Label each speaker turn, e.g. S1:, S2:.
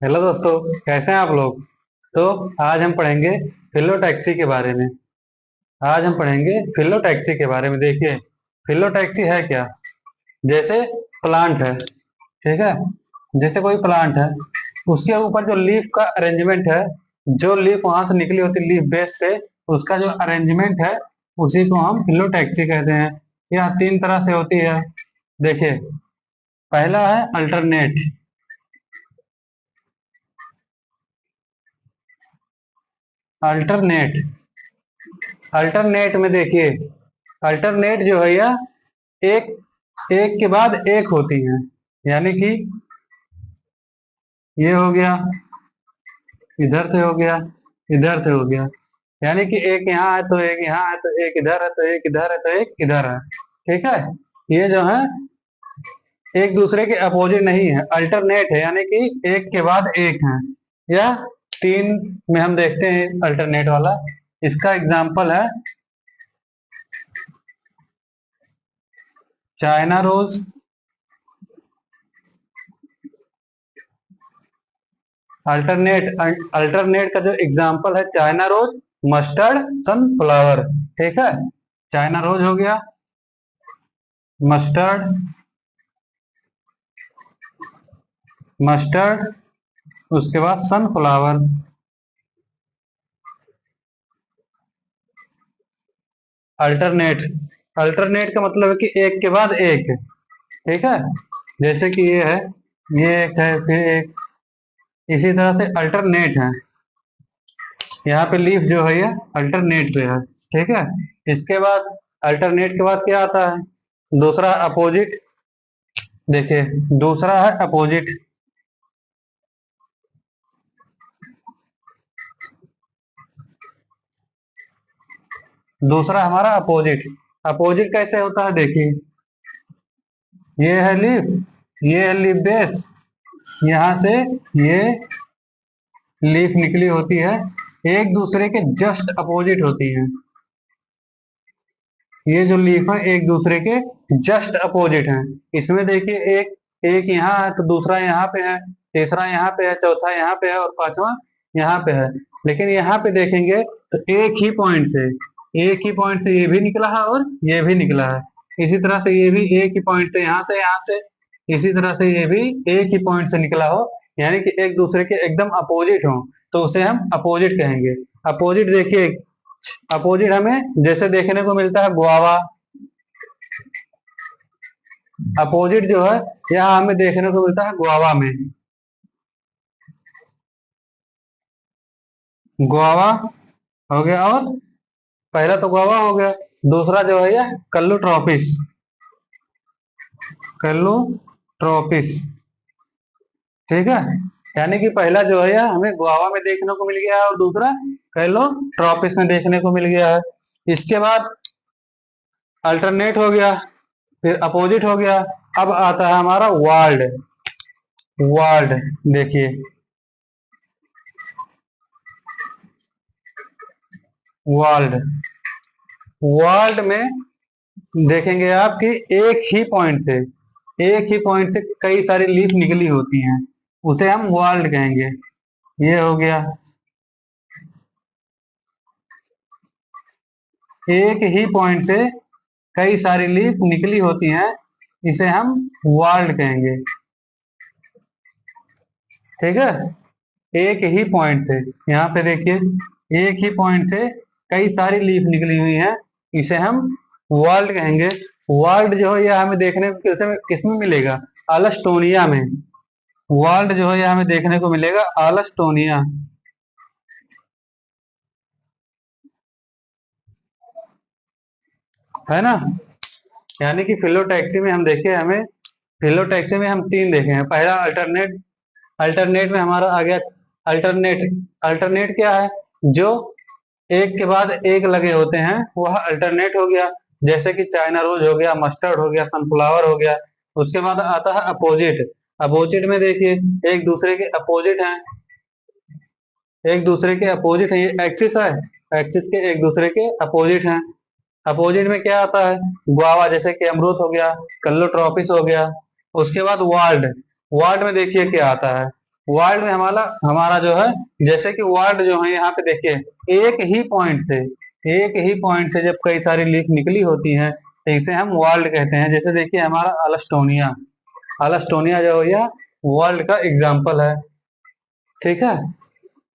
S1: Hello दोस्तों, कैसे हैं आप लोग। तो आज हम पढ़ेंगे फिलोटैक्सी के बारे में। आज हम पढ़ेंगे फिलोटैक्सी के बारे में। देखिए, फिलोटैक्सी है क्या। जैसे प्लांट है, ठीक है। जैसे कोई प्लांट है, उसके ऊपर जो लीफ का अरेंजमेंट है, जो लीफ वहां से निकली होती है लीफ बेस से, उसका जो अरेंजमेंट है, उसी को हम फिलोटैक्सी कहते हैं। यह तीन तरह से होती है। देखिए, पहला है अल्टरनेट। अल्टरनेट अल्टरनेट में देखिए, अल्टरनेट जो है यह एक एक के बाद एक होती है। यानी कि ये हो गया, इधर से हो गया, इधर से हो गया। यानी कि एक यहाँ है तो एक यहाँ है, तो एक इधर है, तो एक इधर है, तो एक इधर है। ठीक है। ये जो है एक दूसरे के अपोजिट नहीं है, अल्टरनेट है, यानी कि एक के बाद एक है। यह तीन में हम देखते हैं अल्टरनेट वाला। इसका एग्जाम्पल है चाइना रोज। अल्टरनेट अल्टरनेट का जो एग्जाम्पल है चाइना रोज, मस्टर्ड, सनफ्लावर। ठीक है। चाइना रोज हो गया, मस्टर्ड, मस्टर्ड, उसके बाद सनफ्लावर। अल्टरनेट अल्टरनेट का मतलब है कि एक के बाद एक। ठीक है। जैसे कि ये है, ये एक है, फिर एक, इसी तरह से अल्टरनेट है। यहाँ पे लीफ जो है ये अल्टरनेट पे है। ठीक है। इसके बाद अल्टरनेट के बाद क्या आता है, दूसरा अपोजिट। देखिए, दूसरा है अपोजिट। दूसरा हमारा अपोजिट। अपोजिट कैसे होता है, देखिए, ये है लीफ, ये है लीफ बेस, यहाँ से ये लीफ निकली होती है, एक दूसरे के जस्ट अपोजिट होती है। ये जो लीफ है एक दूसरे के जस्ट अपोजिट है। इसमें देखिए, एक एक यहाँ है तो दूसरा यहाँ पे है, तीसरा यहाँ पे है, चौथा यहाँ पे है, और पांचवा यहाँ पे है। लेकिन यहाँ पे देखेंगे तो एक ही पॉइंट से ये भी निकला है और ये भी निकला है। इसी तरह से ये भी एक ही पॉइंट से यहाँ से, इसी तरह से ये भी एक ही पॉइंट से निकला हो, यानी कि एक दूसरे के एकदम अपोजिट हो, तो उसे हम अपोजिट कहेंगे। अपोजिट देखिए, अपोजिट हमें जैसे देखने को मिलता है गुआवा। अपोजिट जो है यहाँ हमें देखने को मिलता है गुआवा में। गुआवा हो गया, और पहला तो गुआवा हो गया, दूसरा जो है यह कल्लूट्रॉपिस। कल्लूट्रॉपिस। ठीक है। यानी कि पहला जो है यह हमें गुआवा में देखने को मिल गया है, और दूसरा कल्लूट्रॉपिस में देखने को मिल गया है। इसके बाद अल्टरनेट हो गया, फिर अपोजिट हो गया। अब आता है हमारा वर्ल्ड। वर्ल्ड देखिए, वर्ल्ड वर्ल्ड में देखेंगे आप कि एक ही पॉइंट से कई सारी लीफ निकली होती हैं, उसे हम वर्ल्ड कहेंगे। ये हो गया, एक ही पॉइंट से कई सारी लीफ निकली होती हैं, इसे हम वर्ल्ड कहेंगे। ठीक है। एक ही पॉइंट से, यहाँ पे देखिए, एक ही पॉइंट से कई सारी लीफ निकली हुई हैं, इसे हम वर्ल्ड कहेंगे। वर्ल्ड जो है यह हमें देखने को किसमें मिलेगा, अल्स्टोनिया में। वर्ल्ड जो है यह हमें देखने को मिलेगा अल्स्टोनिया, है ना। यानी कि फिलोटैक्सी में हम देखे, हमें फिलोटैक्सी में हम तीन देखे हैं। पहला अल्टरनेट। अल्टरनेट में हमारा आ गया अल्टरनेट। अल्टरनेट क्या है, जो एक के बाद एक लगे होते हैं, वह अल्टरनेट हो गया। जैसे कि चाइना रोज हो गया, मस्टर्ड हो गया, सनफ्लावर हो गया। उसके बाद आता है अपोजिट। अपोजिट में देखिए, एक दूसरे के अपोजिट हैं, एक दूसरे के अपोजिट है, ये एक्सिस है, एक्सिस के एक दूसरे के अपोजिट हैं। अपोजिट में क्या आता है, गुआवा, जैसे कि अमरूद हो गया, कल्लोट्रॉपिस हो गया। उसके बाद वर्ल्ड। वर्ल्ड में देखिए क्या आता है, वर्ल्ड में हमारा हमारा जो है, जैसे कि वर्ल्ड जो है यहाँ पे देखिए, एक ही पॉइंट से जब कई सारी लीफ निकली होती हैं तो इसे हम वर्ल्ड कहते हैं। जैसे देखिए हमारा अल्स्टोनिया, अल्स्टोनिया जो है यह वर्ल्ड का एग्जाम्पल है। ठीक है।